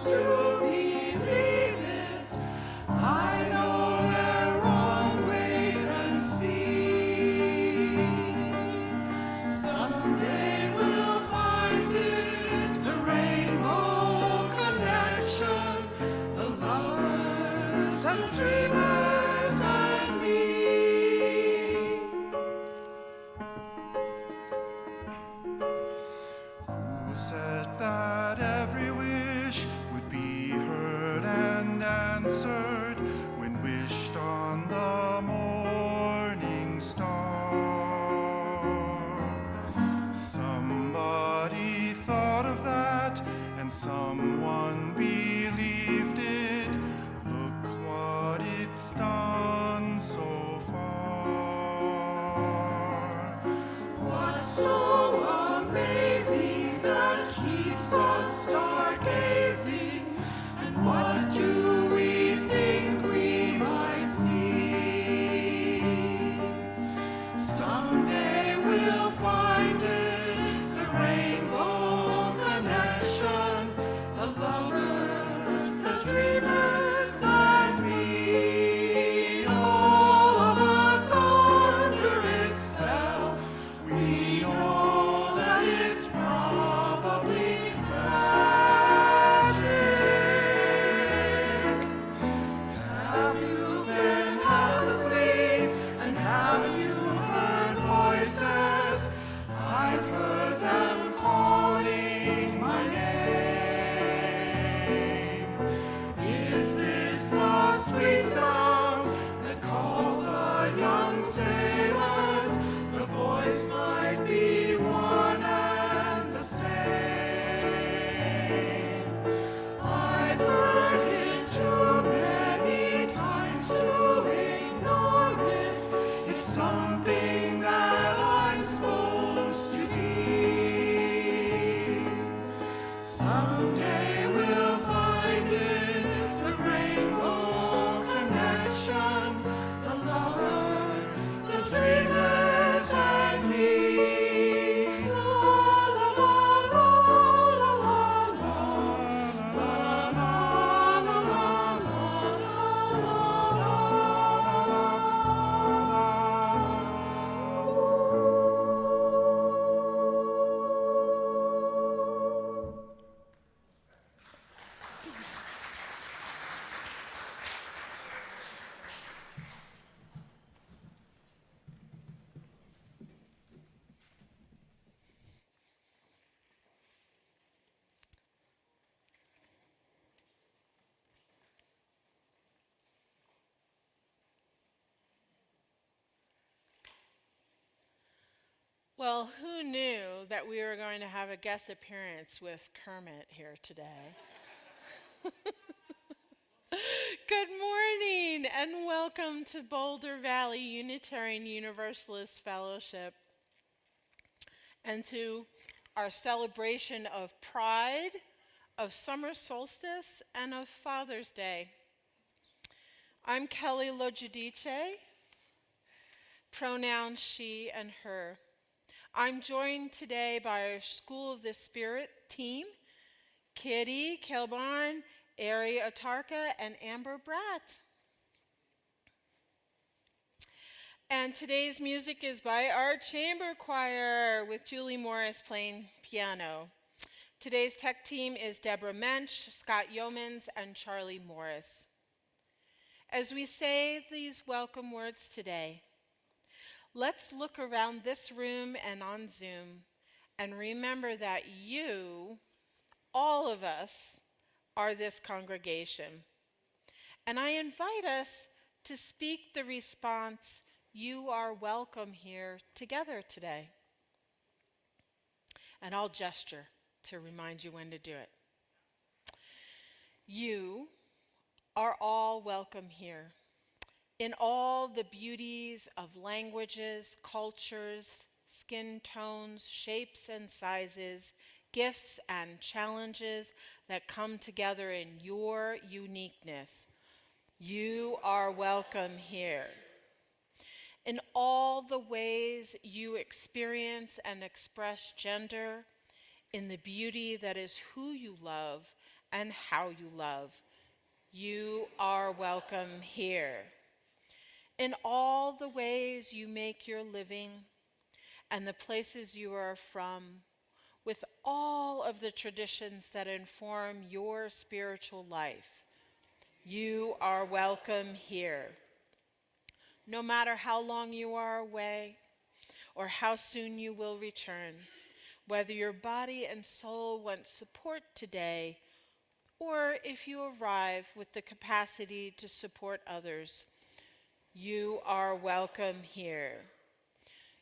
to believe it. I know they're wrong, wait and see. Someday we'll find it, the rainbow connection, the lovers and dreamers and me. Who said that every wish would be heard and answered when wished on the morning star? Somebody thought of that and someone believed it. Look what it's done so far. What's so amazing that keeps us stargazing? And what do we think we might see? Someday we'll find it, the rainbow connection, the lovers, the dreamers, and me. All of us under its spell, we know that it's probably magic. Have you been half asleep, and have you heard voices? I've heard them calling my name. Is this the sweet sound that calls the young sailors? The voice might be one and the same. I've heard it too many times to ignore it. It's something that I'm supposed to be. Someday we'll find it, the rainbow connection, the lovers, the dreamers, and me. La la la la la la la la la la Well, who knew that we were going to have a guest appearance with Kermit here today? Good morning and welcome to Boulder Valley Unitarian Universalist Fellowship and to our celebration of Pride, of Summer Solstice, and of Father's Day. I'm Kelly Logidice, pronouns she and her. I'm joined today by our School of the Spirit team, Kitty Kilbarn, Ari Atarka, and Amber Bratt. And today's music is by our chamber choir with Julie Morris playing piano. Today's tech team is Deborah Mensch, Scott Yeomans, and Charlie Morris. As we say these welcome words today, let's look around this room and on Zoom and remember that you, all of us, are this congregation. And I invite us to speak the response, "You are welcome here," together today. And I'll gesture to remind you when to do it. You are all welcome here in all the beauties of languages, cultures, skin tones, shapes and sizes, gifts and challenges that come together in your uniqueness. You are welcome here. In all the ways you experience and express gender, in the beauty that is who you love, and how you love. You are welcome here. In all the ways you make your living and the places you are from, with all of the traditions that inform your spiritual life, you are welcome here. No matter how long you are away or how soon you will return, whether your body and soul want support today, or if you arrive with the capacity to support others, you are welcome here.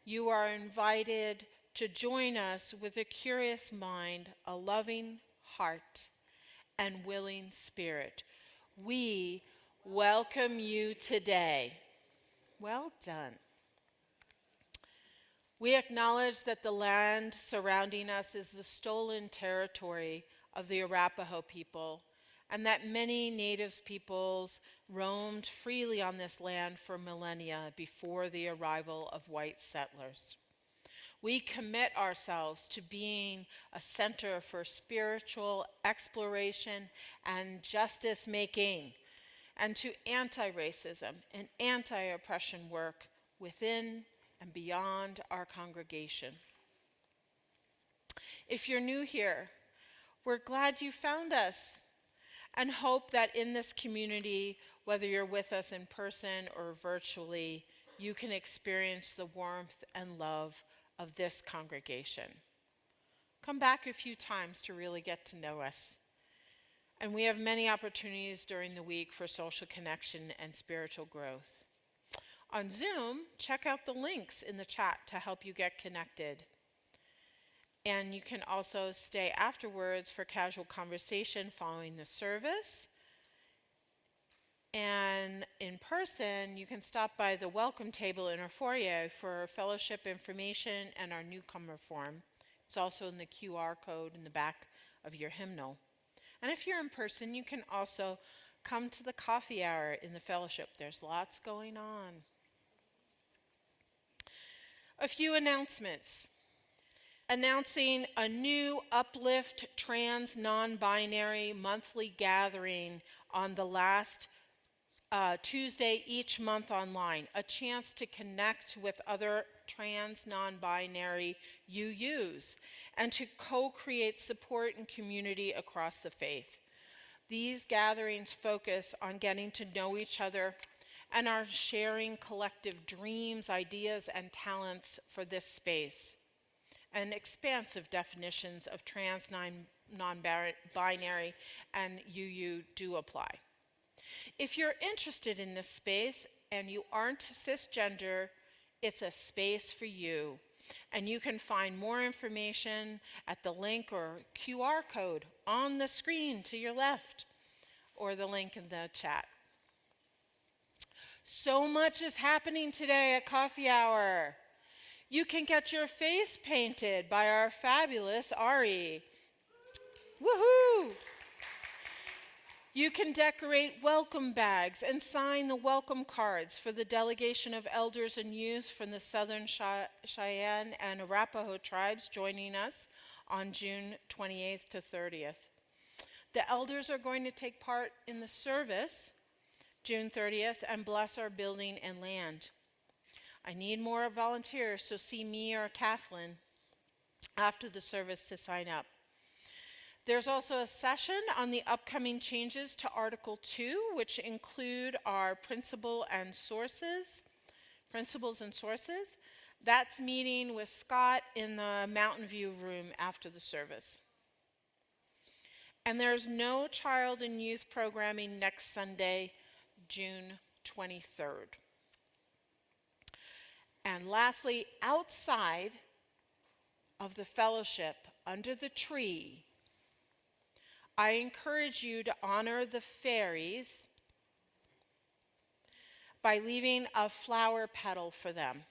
You are invited to join us with a curious mind, a loving heart, and willing spirit. We welcome you today. Well done. We acknowledge that the land surrounding us is the stolen territory of the Arapaho people, and that many native peoples roamed freely on this land for millennia before the arrival of white settlers. We commit ourselves to being a center for spiritual exploration and justice making, and to anti-racism and anti-oppression work within and beyond our congregation. If you're new here, we're glad you found us and hope that in this community, whether you're with us in person or virtually, you can experience the warmth and love of this congregation. Come back a few times to really get to know us. And we have many opportunities during the week for social connection and spiritual growth. On Zoom, check out the links in the chat to help you get connected. And you can also stay afterwards for casual conversation following the service. And in person, you can stop by the welcome table in our foyer for fellowship information and our newcomer form. It's also in the QR code in the back of your hymnal. And if you're in person, you can also come to the coffee hour in the fellowship. There's lots going on. A few announcements. Announcing a new Uplift Trans Non-Binary monthly gathering on the last Tuesday each month online, a chance to connect with other trans non-binary UUs and to co-create support and community across the faith. These gatherings focus on getting to know each other and are sharing collective dreams, ideas, and talents for this space. And expansive definitions of trans non-binary and UU do apply. If you're interested in this space and you aren't cisgender, it's a space for you. And you can find more information at the link or QR code on the screen to your left, or the link in the chat. So much is happening today at Coffee Hour. You can get your face painted by our fabulous Ari. Woohoo! You can decorate welcome bags and sign the welcome cards for the delegation of elders and youth from the Southern Cheyenne and Arapaho tribes joining us on June 28th to 30th. The elders are going to take part in the service June 30th and bless our building and land. I need more volunteers, so see me or Kathleen after the service to sign up. There's also a session on the upcoming changes to Article 2, which include our principles and sources. That's meeting with Scott in the Mountain View room after the service. And there's no child and youth programming next Sunday, June 23rd. And lastly, outside of the fellowship, under the tree, I encourage you to honor the fairies by leaving a flower petal for them.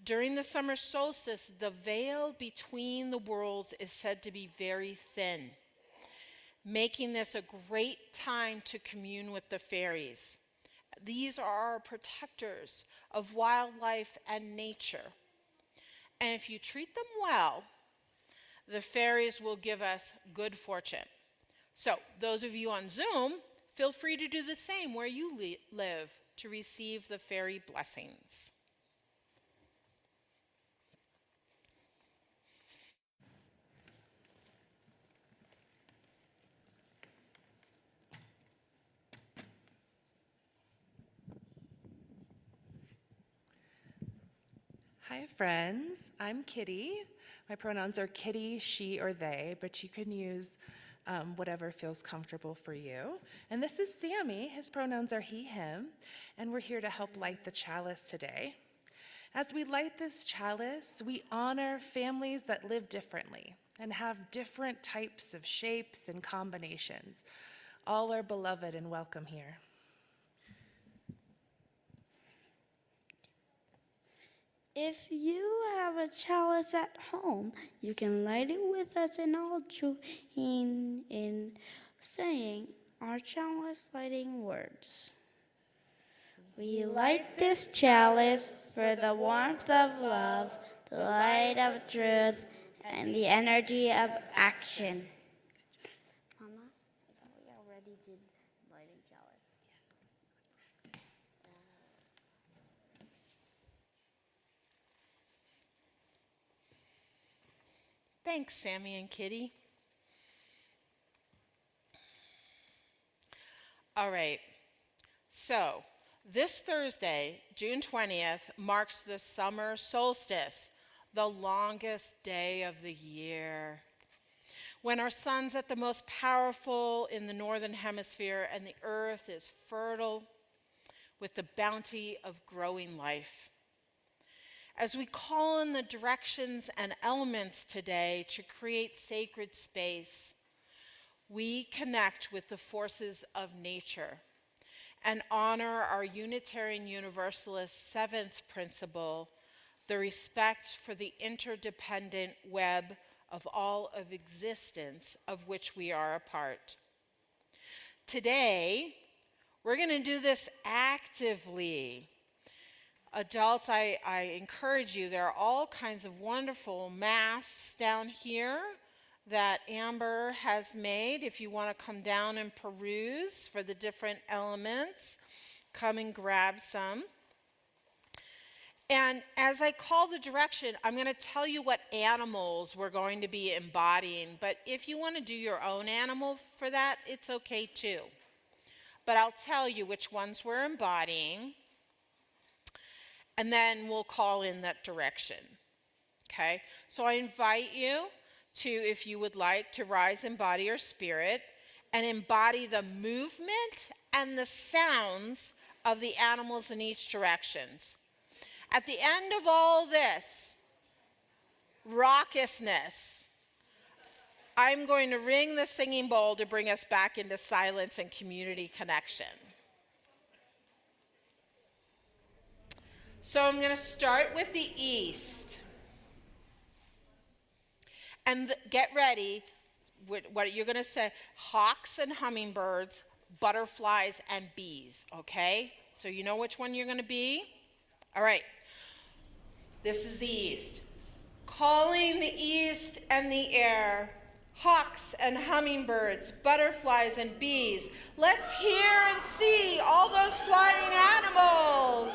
During the summer solstice, the veil between the worlds is said to be very thin, making this a great time to commune with the fairies. These are our protectors of wildlife and nature. And if you treat them well, the fairies will give us good fortune. So those of you on Zoom, feel free to do the same where you live to receive the fairy blessings. Hi, friends. I'm Kitty. My pronouns are kitty, she, or they, but you can use whatever feels comfortable for you. And this is Sammy. His pronouns are he, him, and we're here to help light the chalice today. As we light this chalice, we honor families that live differently and have different types of shapes and combinations. All are beloved and welcome here. If you have a chalice at home, you can light it with us and all join in saying our chalice lighting words. We light this chalice for the warmth of love, the light of truth, and the energy of action. Mama, I thought we already did lighting chalice. Thanks, Sammy and Kitty. All right, so this Thursday, June 20th, marks the Summer Solstice, the longest day of the year, when our sun's at the most powerful in the northern hemisphere and the earth is fertile with the bounty of growing life. As we call in the directions and elements today to create sacred space, we connect with the forces of nature and honor our Unitarian Universalist seventh principle, the respect for the interdependent web of all of existence of which we are a part. Today, we're going to do this actively. Adults, I encourage you, there are all kinds of wonderful masks down here that Amber has made. If you want to come down and peruse for the different elements, come and grab some. And as I call the direction, I'm going to tell you what animals we're going to be embodying. But if you want to do your own animal for that, it's okay too. But I'll tell you which ones we're embodying. And then we'll call in that direction, okay? So I invite you to, if you would like, to rise in body or spirit and embody the movement and the sounds of the animals in each directions. At the end of all this raucousness, I'm going to ring the singing bowl to bring us back into silence and community connection. So I'm going to start with the east. And get ready, what you're going to say, hawks and hummingbirds, butterflies and bees, okay? So you know which one you're going to be? All right. This is the east. Calling the east and the air, hawks and hummingbirds, butterflies and bees. Let's hear and see all those flying animals.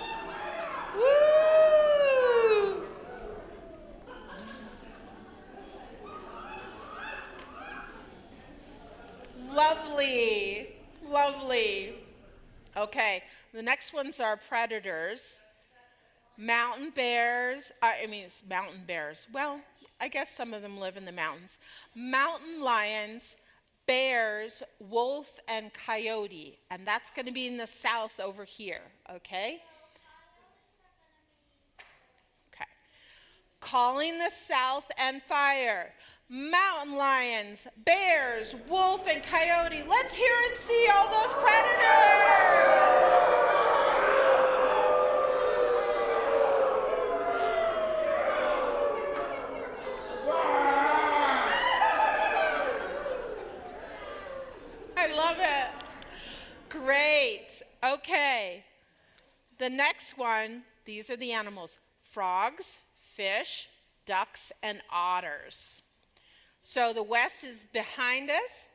Woo! Lovely, lovely. Okay, the next ones are predators. Mountain bears, mountain bears. Well, I guess some of them live in the mountains. Mountain lions, bears, wolf, and coyote. And that's going to be in the south over here, okay? Okay. Calling the south and fire. Mountain lions, bears, wolf, and coyote. Let's hear and see all those predators. I love it. Great. Okay. The next one, these are the animals. Frogs, fish, ducks, and otters. So the west is behind us.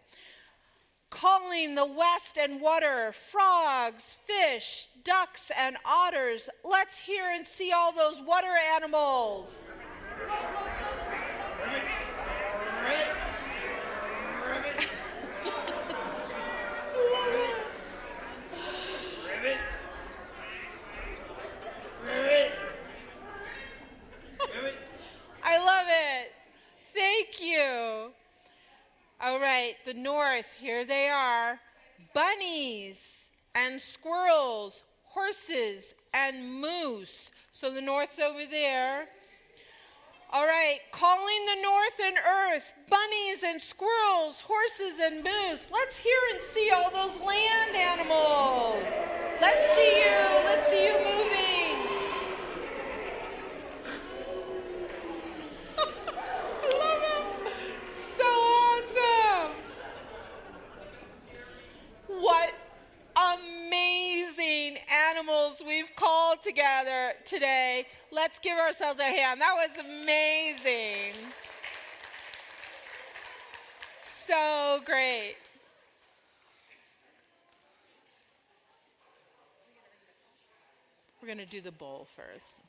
calling the west and water, frogs, fish, ducks, and otters. Let's hear and see all those water animals. I love it. Thank you. All right, the north, here they are. Bunnies and squirrels, horses and moose. So the north's over there. All right, calling the north and earth, bunnies and squirrels, horses and moose. Let's hear and see all those land animals. Let's see you moving. I love it. So awesome. What amazing animals we've called together today. Let's give ourselves a hand. That was amazing. So great. We're going to do the bowl first.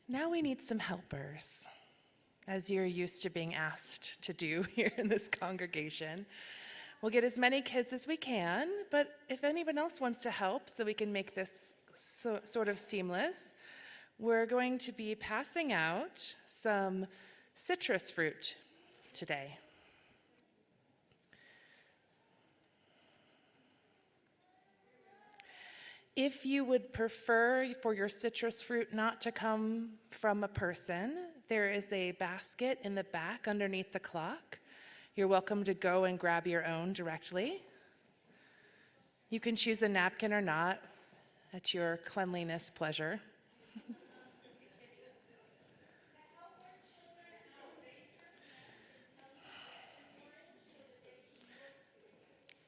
Now we need some helpers, as you're used to being asked to do here in this congregation. We'll get as many kids as we can, but if anyone else wants to help so we can make this sort of seamless, we're going to be passing out some citrus fruit today. If you would prefer for your citrus fruit not to come from a person, there is a basket in the back underneath the clock. You're welcome to go and grab your own directly. You can choose a napkin or not at your cleanliness pleasure.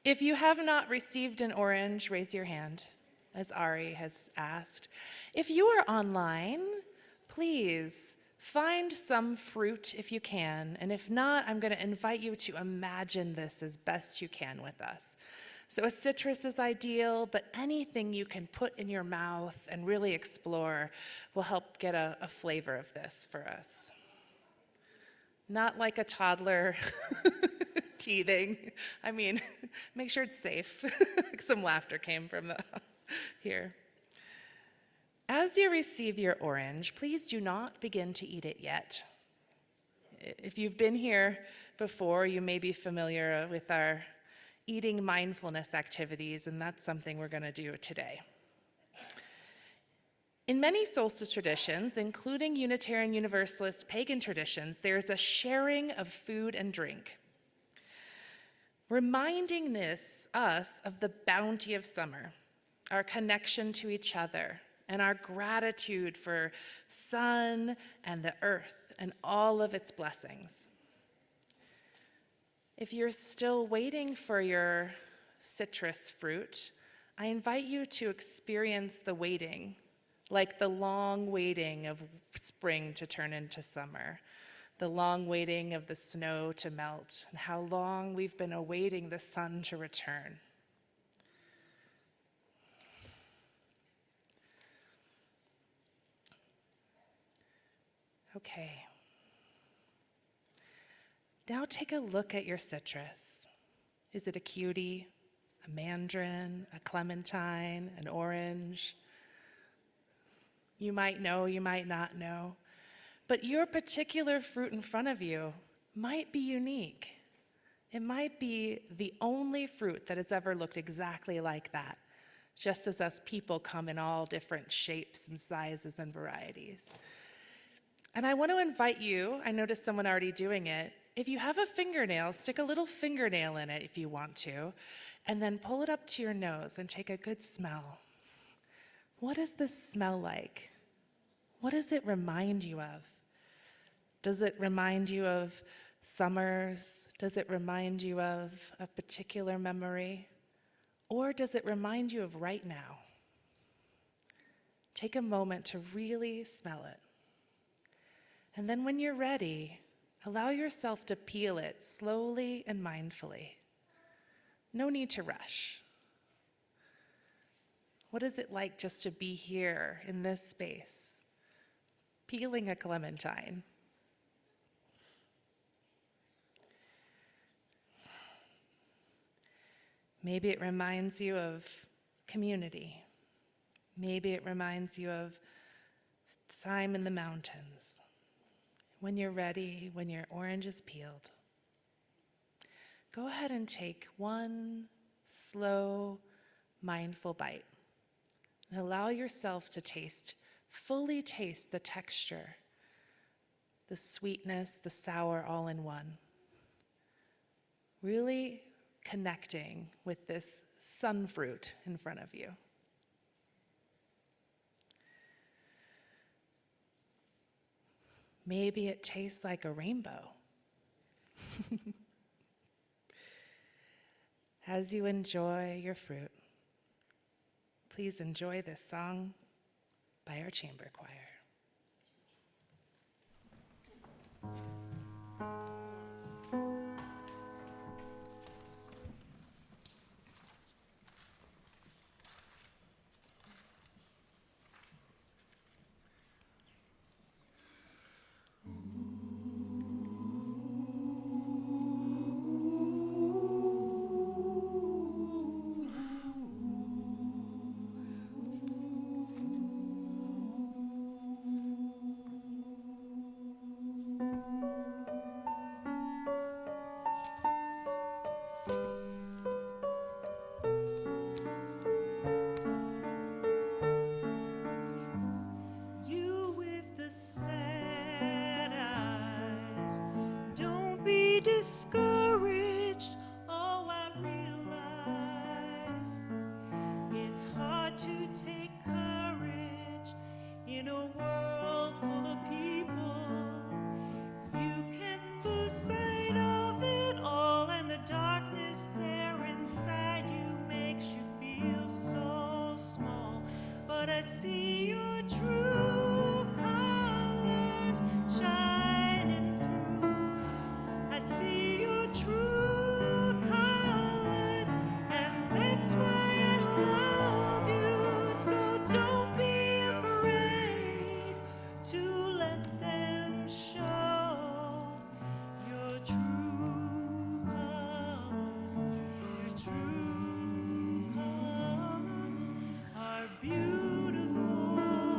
If you have not received an orange, raise your hand, as Ari has asked. If you are online, please find some fruit if you can, and if not, I'm going to invite you to imagine this as best you can with us. So a citrus is ideal, but anything you can put in your mouth and really explore will help get a flavor of this for us. Not like a toddler teething. I mean, make sure it's safe. Some laughter came from here. As you receive your orange, please do not begin to eat it yet. If you've been here before, you may be familiar with our eating mindfulness activities, and that's something we're going to do today. In many solstice traditions, including Unitarian Universalist pagan traditions, there's a sharing of food and drink, reminding us of the bounty of summer, our connection to each other, and our gratitude for sun and the earth and all of its blessings. If you're still waiting for your citrus fruit, I invite you to experience the waiting, like the long waiting of spring to turn into summer, the long waiting of the snow to melt, and how long we've been awaiting the sun to return. Okay. Now take a look at your citrus. Is it a cutie, a mandarin, a clementine, an orange? You might know, you might not know. But your particular fruit in front of you might be unique. It might be the only fruit that has ever looked exactly like that. just as us people come in all different shapes and sizes and varieties. And I want to invite you, I noticed someone already doing it, if you have a fingernail, stick a little fingernail in it if you want to, and then pull it up to your nose and take a good smell. What does this smell like? What does it remind you of? Does it remind you of summers? Does it remind you of a particular memory? Or does it remind you of right now? Take a moment to really smell it. And then when you're ready, allow yourself to peel it slowly and mindfully. No need to rush. What is it like just to be here in this space, peeling a clementine? Maybe it reminds you of community. Maybe it reminds you of time in the mountains. When you're ready, when your orange is peeled, go ahead and take one slow, mindful bite and allow yourself to fully taste the texture, the sweetness, the sour all in one. Really connecting with this sun fruit in front of you. Maybe it tastes like a rainbow. As you enjoy your fruit, please enjoy this song by our chamber choir. You with the sad eyes, don't be discouraged. Oh, I realize it's hard to take courage in a world full of people. You can lose sight of it all, and the darkness there inside you makes you feel so small. But I see your true colors shining through. I see your true colors, and that's why I love you. So don't be afraid to let them show your true colors. Your true colors are beautiful.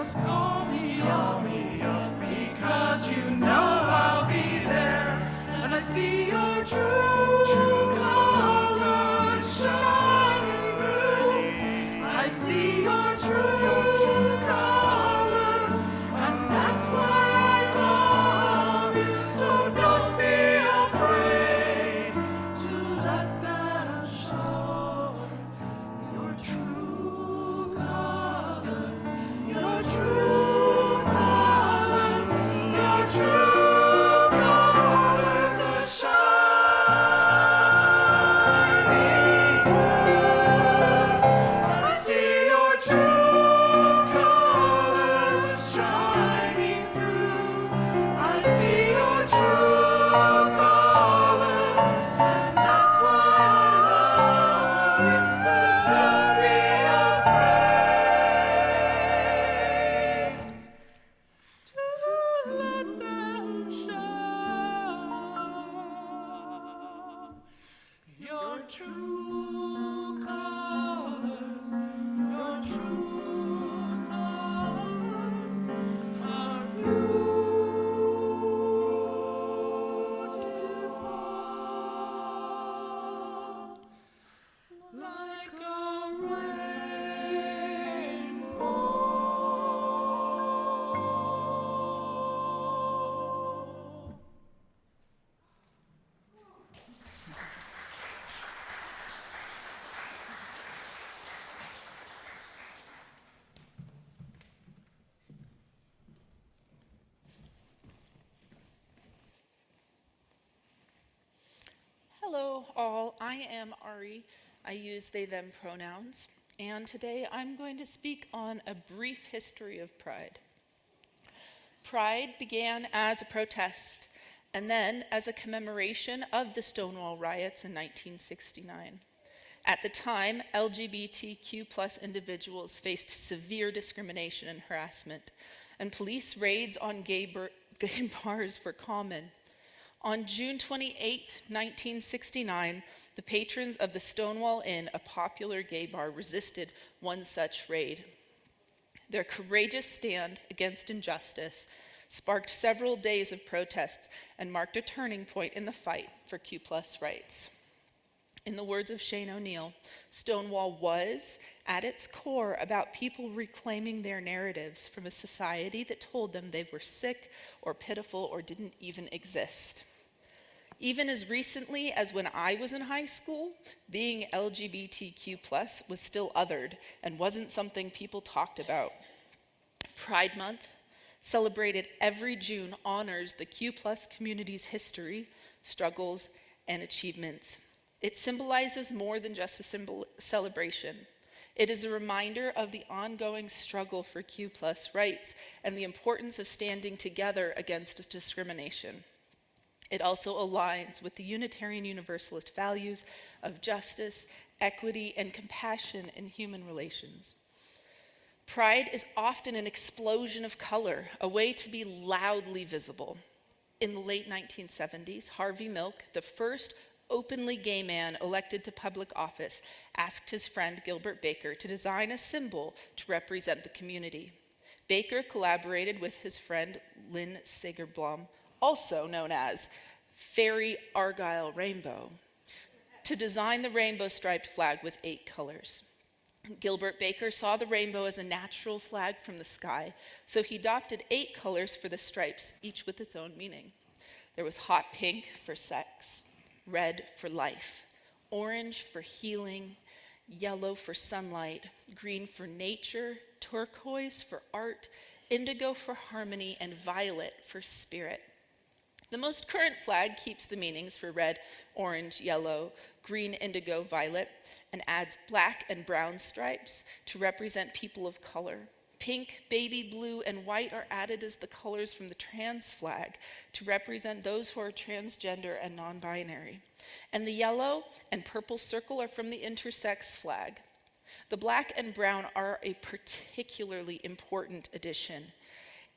just call me up, because you know I'll be there. And I see your true colors shining through. I see your true colors, and that's why I love you. So don't be afraid to let them show. Your true colors, your true colors, your true colors are shining through. I see your true colors shining through. I see your true colors, and that's why I love you. So don't be afraid to let them show. Your true colors, your true colors are beautiful, like a rainbow. Hello, all. I am Ari. I use they, them pronouns. And today I'm going to speak on a brief history of Pride. Pride began as a protest and then as a commemoration of the Stonewall riots in 1969. At the time, LGBTQ+ individuals faced severe discrimination and harassment, and police raids on gay bars were common. On June 28, 1969, the patrons of the Stonewall Inn, a popular gay bar, resisted one such raid. Their courageous stand against injustice sparked several days of protests and marked a turning point in the fight for Q+ rights. In the words of Shane O'Neill, Stonewall was, at its core, about people reclaiming their narratives from a society that told them they were sick or pitiful or didn't even exist. Even as recently as when I was in high school, being LGBTQ+ was still othered and wasn't something people talked about. Pride Month, celebrated every June, honors the Q+ community's history, struggles, and achievements. It symbolizes more than just a celebration. It is a reminder of the ongoing struggle for Q+ rights and the importance of standing together against discrimination. It also aligns with the Unitarian Universalist values of justice, equity, and compassion in human relations. Pride is often an explosion of color, a way to be loudly visible. In the late 1970s, Harvey Milk, the first openly gay man elected to public office, asked his friend Gilbert Baker to design a symbol to represent the community. Baker collaborated with his friend Lynn Sagerblom, also known as Fairy Argyle Rainbow, to design the rainbow-striped flag with 8 colors. Gilbert Baker saw the rainbow as a natural flag from the sky, so he adopted 8 colors for the stripes, each with its own meaning. There was hot pink for sex, red for life, orange for healing, yellow for sunlight, green for nature, turquoise for art, indigo for harmony, and violet for spirit. The most current flag keeps the meanings for red, orange, yellow, green, indigo, violet, and adds black and brown stripes to represent people of color. Pink, baby blue, and white are added as the colors from the trans flag to represent those who are transgender and non-binary. And the yellow and purple circle are from the intersex flag. The black and brown are a particularly important addition.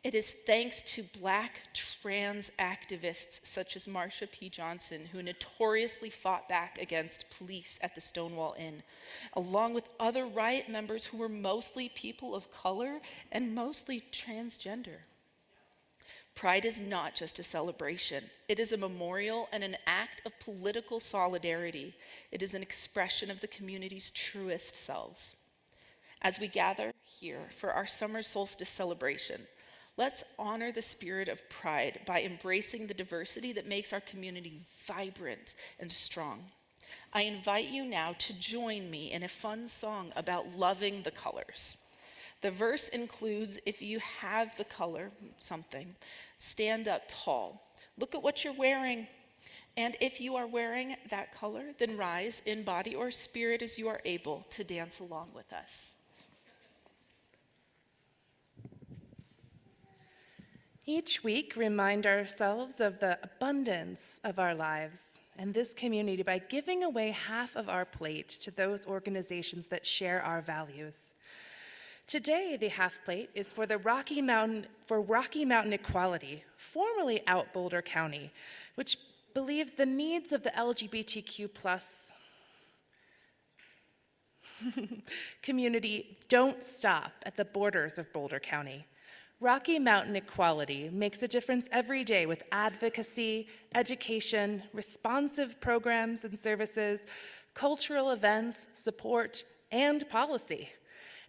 It is thanks to Black trans activists such as Marsha P. Johnson, who notoriously fought back against police at the Stonewall Inn, along with other riot members who were mostly people of color and mostly transgender. Pride is not just a celebration. It is a memorial and an act of political solidarity. It is an expression of the community's truest selves. As we gather here for our Summer Solstice celebration, let's honor the spirit of pride by embracing the diversity that makes our community vibrant and strong. I invite you now to join me in a fun song about loving the colors. The verse includes, if you have the color, something, stand up tall. Look at what you're wearing. And if you are wearing that color, then rise in body or spirit as you are able to dance along with us. Each week, remind ourselves of the abundance of our lives and this community by giving away half of our plate to those organizations that share our values. Today, the half plate is for Rocky Mountain Equality, formerly Out Boulder County, which believes the needs of the LGBTQ+ community don't stop at the borders of Boulder County. Rocky Mountain Equality makes a difference every day with advocacy, education, responsive programs and services, cultural events, support, and policy.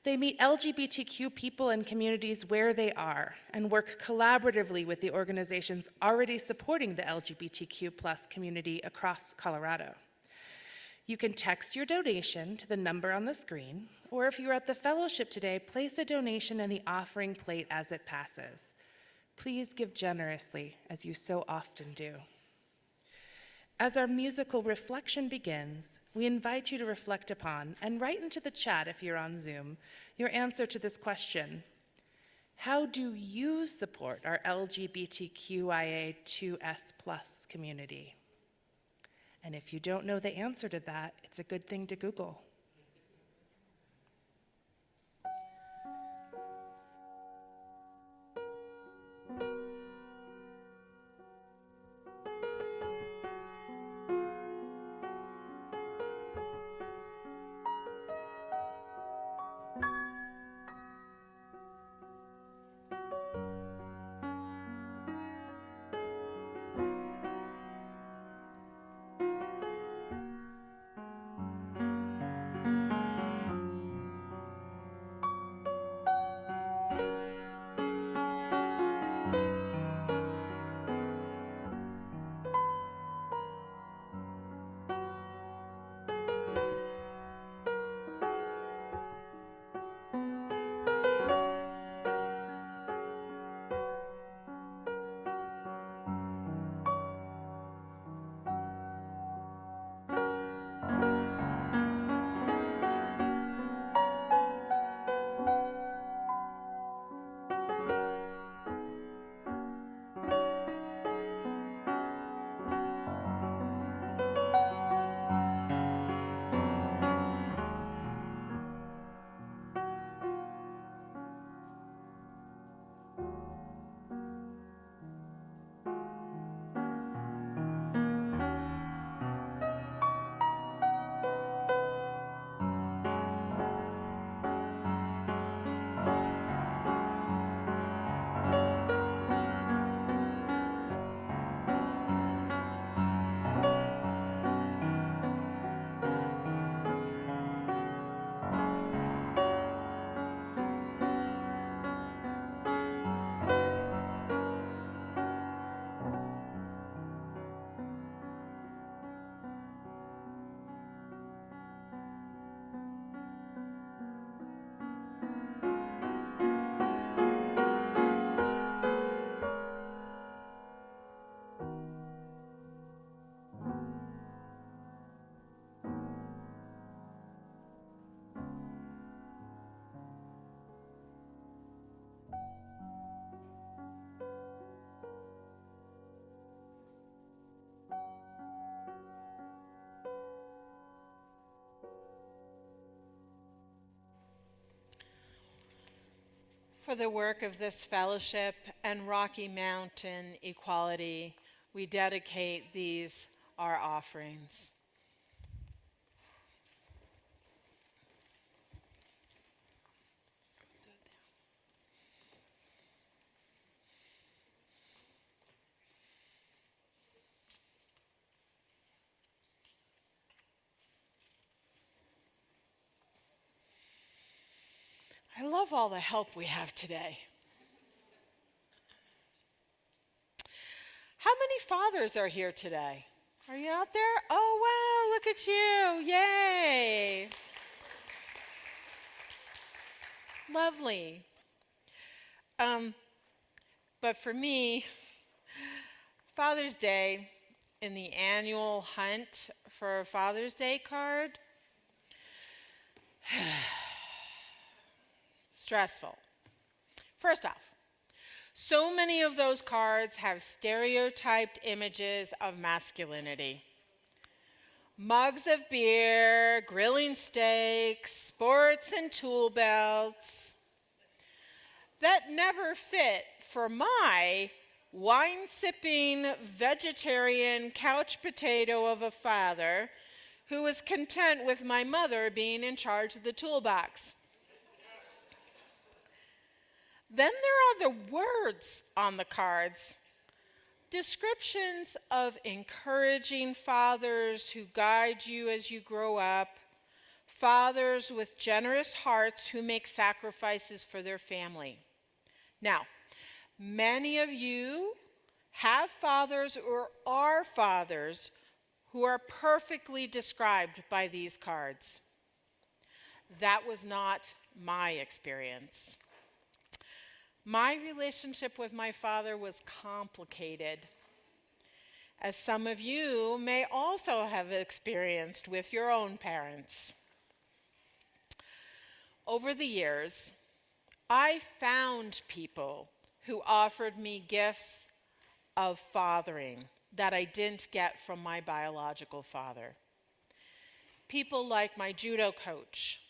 They meet LGBTQ people and communities where they are and work collaboratively with the organizations already supporting the LGBTQ+ community across Colorado. You can text your donation to the number on the screen, or if you're at the fellowship today, place a donation in the offering plate as it passes. Please give generously, as you so often do. As our musical reflection begins, we invite you to reflect upon and write into the chat if you're on Zoom your answer to this question. How do you support our LGBTQIA2S+ community? And if you don't know the answer to that, it's a good thing to Google. For the work of this fellowship and Rocky Mountain Equality, we dedicate these, our offerings. I love all the help we have today. How many fathers are here today? Are you out there? Oh, wow, look at you. Yay. Lovely. But for me, Father's Day in the annual hunt for a Father's Day card, stressful. First off, so many of those cards have stereotyped images of masculinity. Mugs of beer, grilling steaks, sports and tool belts that never fit for my wine-sipping, vegetarian couch potato of a father who was content with my mother being in charge of the toolbox. Then there are the words on the cards. Descriptions of encouraging fathers who guide you as you grow up, fathers with generous hearts who make sacrifices for their family. Now, many of you have fathers or are fathers who are perfectly described by these cards. That was not my experience. My relationship with my father was complicated, as some of you may also have experienced with your own parents. Over the years, I found people who offered me gifts of fathering that I didn't get from my biological father. People like my judo coach,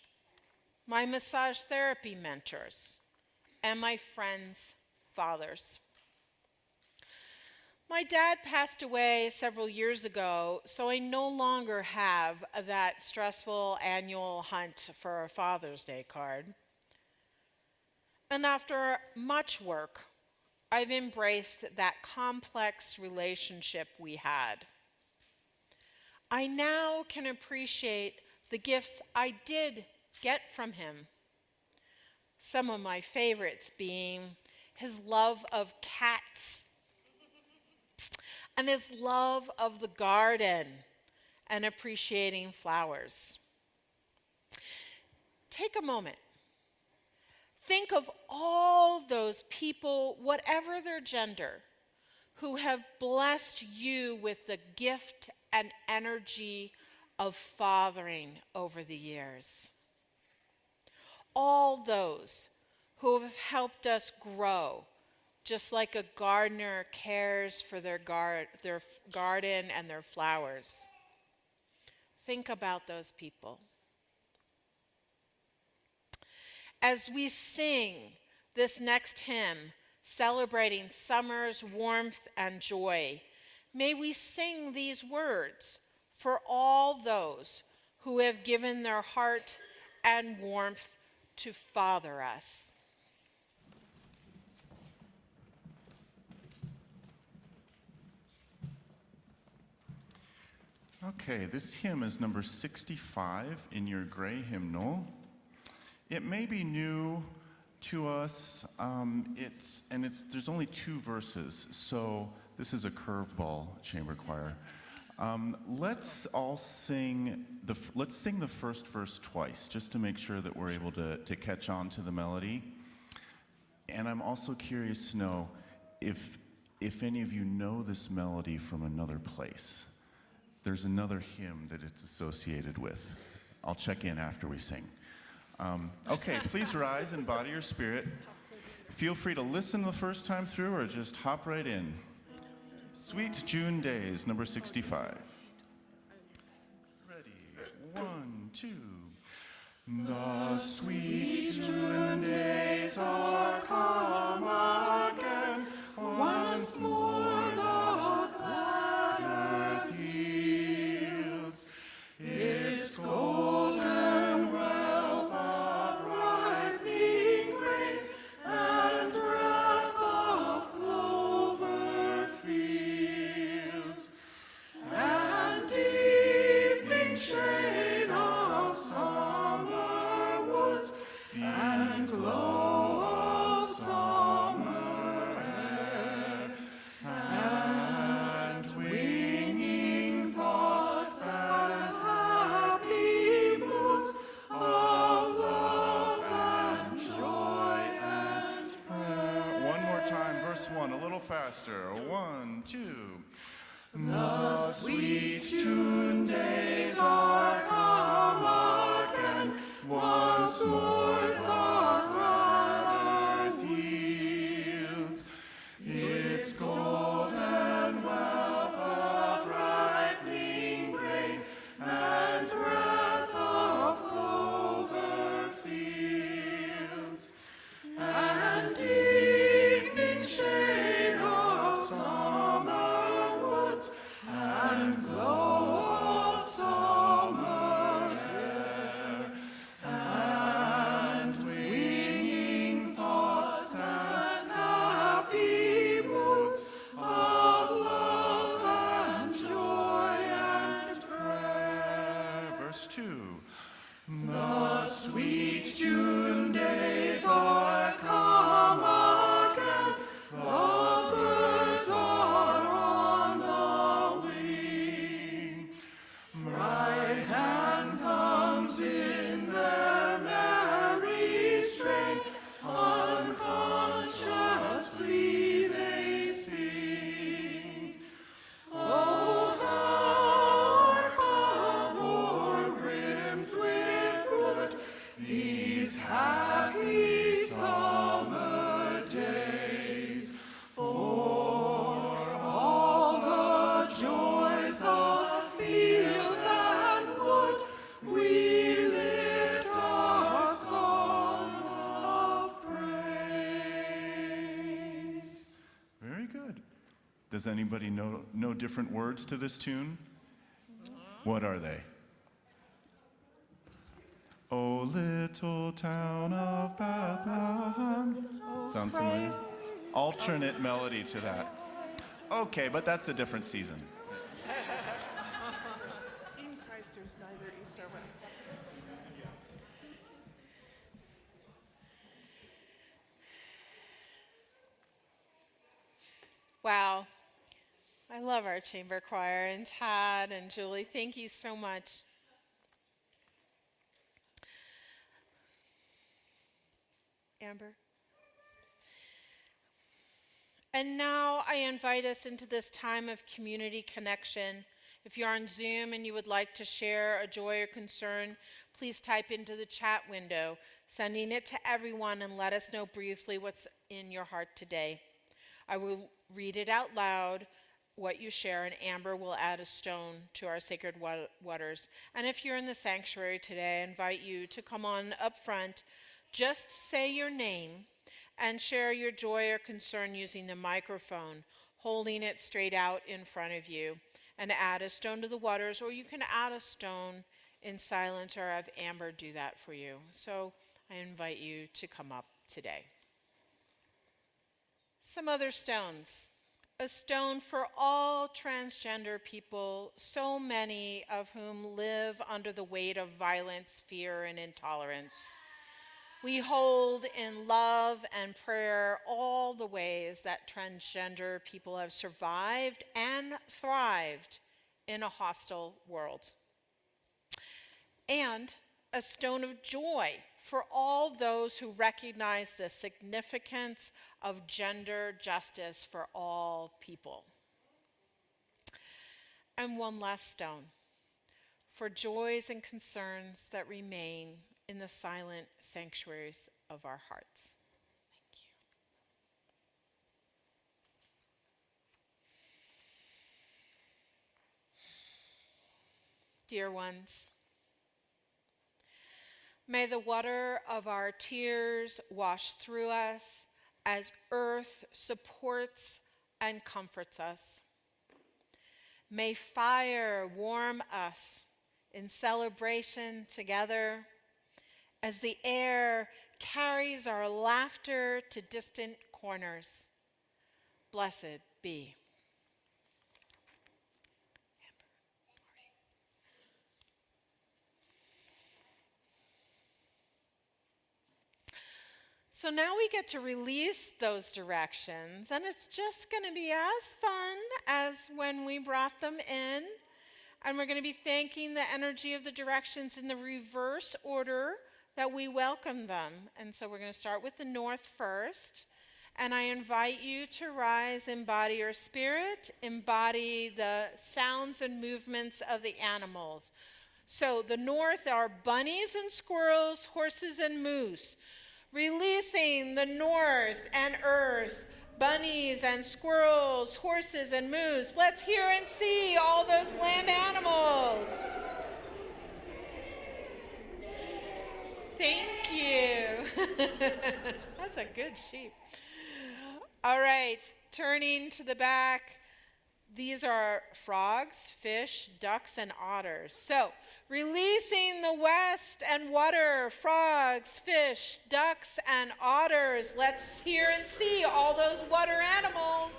my massage therapy mentors, and my friends' fathers. My dad passed away several years ago, so I no longer have that stressful annual hunt for a Father's Day card. And after much work, I've embraced that complex relationship we had. I now can appreciate the gifts I did get from him. Some of my favorites being his love of cats and his love of the garden and appreciating flowers. Take a moment. Think of all those people, whatever their gender, who have blessed you with the gift and energy of fathering over the years. All those who have helped us grow, just like a gardener cares for their garden and their flowers. Think about those people. As we sing this next hymn, celebrating summer's warmth and joy, may we sing these words for all those who have given their heart and warmth to father us. Okay, this hymn is number 65 in your gray hymnal. It may be new to us. There's only 2 verses, so this is a curveball, chamber choir. Let's sing the first verse twice, just to make sure that we're able to catch on to the melody. And I'm also curious to know if any of you know this melody from another place. There's another hymn that it's associated with. I'll check in after we sing. Okay, please rise in body or spirit. Feel free to listen the first time through or just hop right in. Sweet June Days, number 65. Ready, 1, 2. The sweet June days are come again, once more the glad earth yields its golden wealth of ripening grain and breath of clover fields, and deepening shade of summer woods and glow of summer air, and winging thoughts and happy moods of love and joy and prayer. One more time, verse 1, a little faster. 1, 2. The sweet June days are come again, once more the glad earth yields its golden wealth of ripening grain and breath of clover fields, and deepening shade of summer woods and glow of summer air, and winging thoughts and happy moods of love and joy and prayer. Verse 2. The sweet June days are come again, the birds are on the wing, bright anthems in their merry strain, unconsciously they sing. Oh, how our cupboard brims with good these happy summer days, for all the joys of field and wood we lift our song of praise. Very good. Does anybody know different words to this tune? What are they? O little town of Bethlehem. Sounds familiar? Alternate melody to that. Okay, but that's a different season. In Christ there's neither east nor west. Wow. I love our chamber choir, and Tad and Julie, thank you so much. Amber. And now I invite us into this time of community connection. If you're on Zoom and you would like to share a joy or concern, please type into the chat window, sending it to everyone, and let us know briefly what's in your heart today. I will read it out loud, what you share, and Amber will add a stone to our sacred waters. And if you're in the sanctuary today, I invite you to come on up front, just say your name, and share your joy or concern using the microphone, holding it straight out in front of you, and add a stone to the waters, or you can add a stone in silence or have Amber do that for you. So I invite you to come up today. Some other stones. A stone for all transgender people, so many of whom live under the weight of violence, fear, and intolerance. We hold in love and prayer all the ways that transgender people have survived and thrived in a hostile world. And a stone of joy for all those who recognize the significance of gender justice for all people. And one last stone for joys and concerns that remain in the silent sanctuaries of our hearts. Thank you. Dear ones, May the water of our tears wash through us as earth supports and comforts us. May fire warm us in celebration together as the air carries our laughter to distant corners. Blessed be. So now we get to release those directions, and it's just going to be as fun as when we brought them in. And we're going to be thanking the energy of the directions in the reverse order that we welcome them. And so we're going to start with the north first. And I invite you to rise, embody your spirit, embody the sounds and movements of the animals. So the north are bunnies and squirrels, horses and moose. Releasing the north and earth, bunnies and squirrels, horses and moose. Let's hear and see all those land animals. Thank you. That's a good sheep. All right, turning to the back. These are frogs, fish, ducks, and otters. So, releasing the west and water, frogs, fish, ducks, and otters. Let's hear and see all those water animals.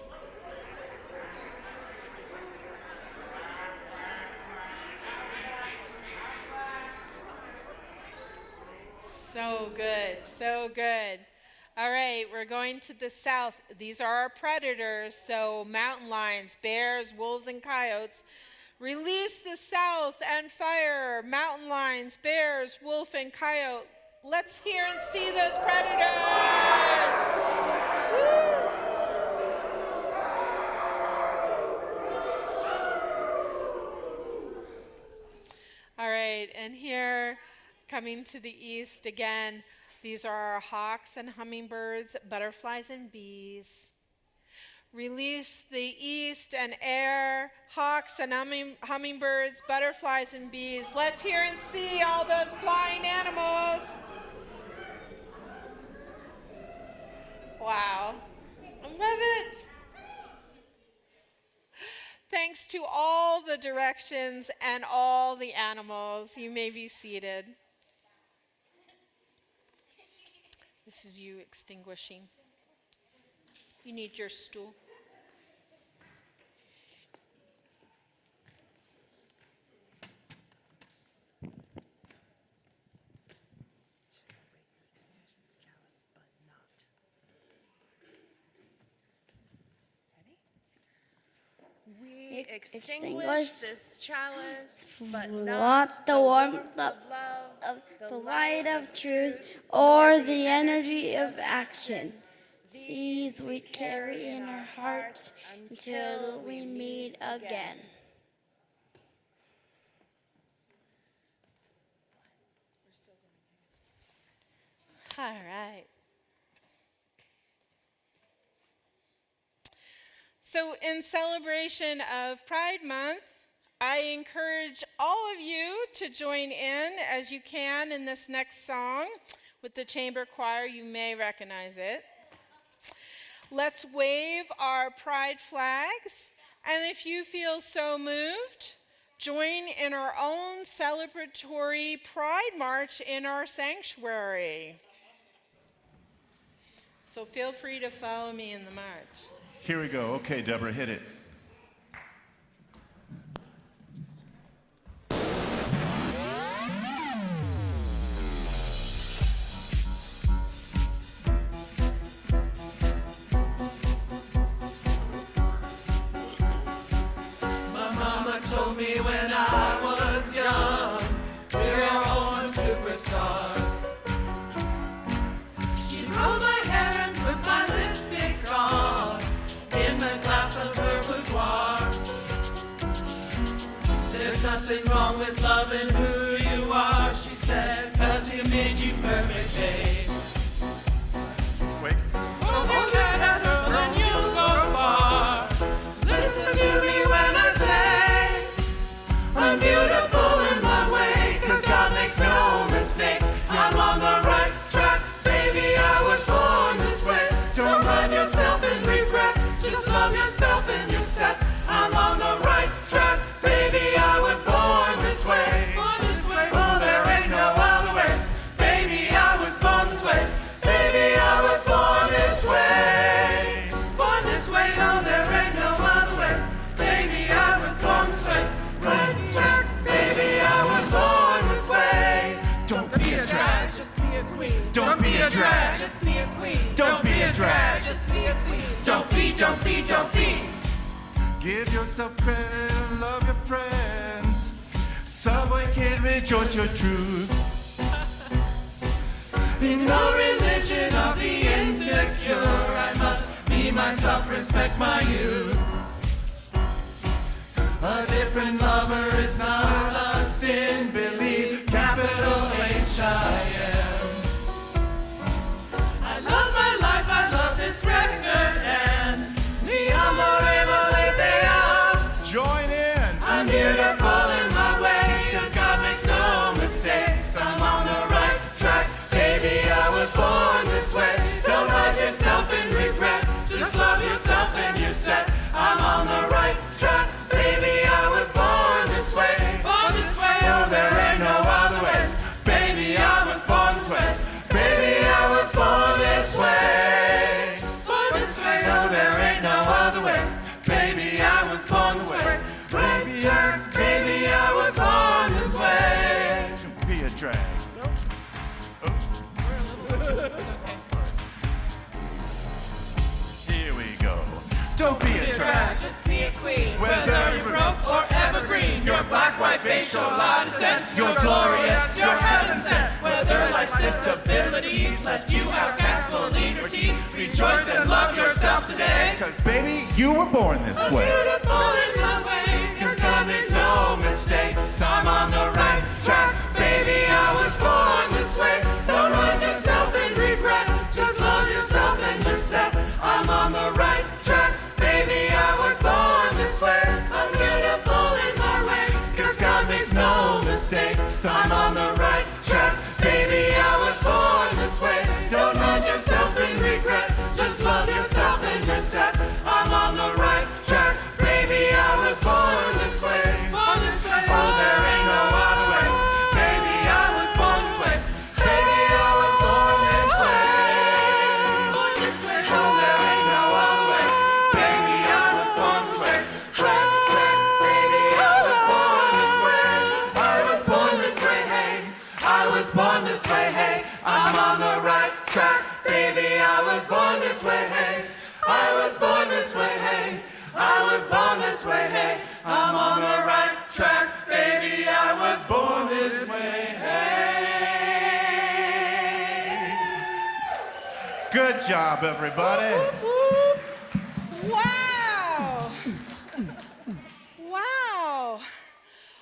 So good, so good. All right, we're going to the south. These are our predators, so mountain lions, bears, wolves, and coyotes. Release the south and fire, mountain lions, bears, wolf, and coyote. Let's hear and see those predators. Woo! All right, and here, coming to the east again, these are our hawks and hummingbirds, butterflies and bees. Release the east and air, hawks and hummingbirds, butterflies and bees. Let's hear and see all those flying animals. Wow, I love it. Thanks to all the directions and all the animals. You may be seated. This is you extinguishing. You need your stool. We extinguish this chalice, but not the warmth of the light of truth or the energy of action. These we carry in our hearts until we meet again. All right. So in celebration of Pride Month, I encourage all of you to join in as you can in this next song with the chamber choir. You may recognize it. Let's wave our pride flags, and if you feel so moved, join in our own celebratory pride march in our sanctuary. So feel free to follow me in the march. Here we go. Okay, Deborah, hit it. My mama told me when I was young, we're our own superstars. She'd roll my hair and put my lipstick on in the glass of her boudoir. There's nothing wrong with loving who you are, she said, 'cause he made you perfect, babe. Wait. So hold that girl and you'll go far. Listen to me when I say I'm beautiful in my way, 'cause God makes no mistakes. love yourself and you're set. I'm on the right track, baby, I was born this way. Born this way. Oh, there ain't no other way. Baby, I was born this way. Baby, I was born this way. Born this way, oh, there ain't no other way. Baby, I was born this way. Right track, baby, I was born this way. Don't be a drag, just be a queen. Don't be a drag, just be a queen. Don't be a drag, just be a queen. Don't be, don't be, don't be. Give yourself credit and love your friends. Subway kid, rejoice your truth. In the religion of the insecure, I must be myself, respect my youth. A different lover is not a sin, believe capital H-I-M. I love my life, I love this record, and mi amore volete. Join in. I'm beautiful in my way, 'cause God makes no mistakes. I'm on the right track, baby, I was born this way. Don't hide yourself in regret, just love yourself and you're set. I'm on the right track, baby, I was born this way. Born this way, oh, there ain't no other way. Baby, I was born this way. Baby, I was born this way. Born this way, oh, there ain't no other way. Baby, I was born this way. Right track, baby, I was born this way. Don't be a drag. Here we go. Don't be a drag. Just be a queen. Whether you're broke or evergreen, you're black, white, beige, or la descent. You're glorious, you're heaven sent. Whether life's disabilities left you outcast or liberties, rejoice and love yourself today. Because, baby, you were born this way. Beautiful in the way, 'cause God makes no mistakes. I'm on the right track, baby, I was born this way. Don't hide yourself in regret, just love yourself and you're set. I'm on the right track, baby, I was born this way. I'm beautiful in my way, 'cause God makes no mistakes. I'm on the right track, baby, I was born this way. Don't hide yourself in regret, just love yourself and you're set. I'm on the right track, baby, I was born this way. Born this way, oh, there ain't no other way. Baby, I was born this way. Baby, I was born this way. Born this way, oh, there ain't no other way. Baby, I was born this way. Right track, baby, I was born this way. I was born this way, hey. I was born this way, hey. I'm on the right track, baby, I was born this way, hey. I was born this way, hey. I was born this way, hey. I'm on the right track, baby, I was born this way, hey. Good job, everybody. Wow! Wow!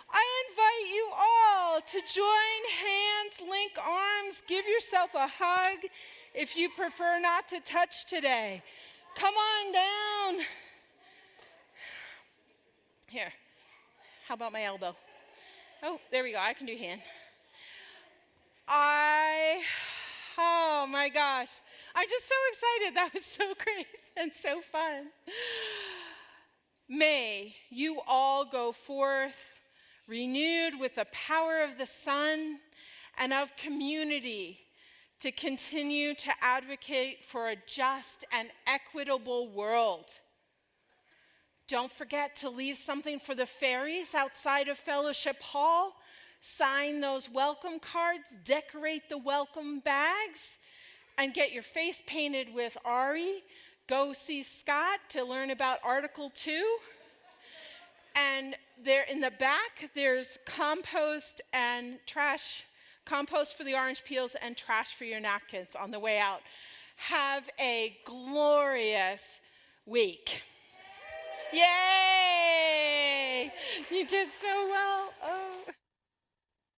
I invite you all to join hands, link arms, give yourself a hug if you prefer not to touch today. Come on down. Here, how about my elbow? Oh, there we go, I can do hand. Oh my gosh, I'm just so excited. That was so great and so fun. May you all go forth renewed with the power of the sun and of community to continue to advocate for a just and equitable world. Don't forget to leave something for the fairies outside of Fellowship Hall. Sign those welcome cards, decorate the welcome bags, and get your face painted with Ari. Go see Scott to learn about Article 2. And there in the back, there's compost and trash, compost for the orange peels and trash for your napkins on the way out. Have a glorious week. Yay! You did so well. Oh.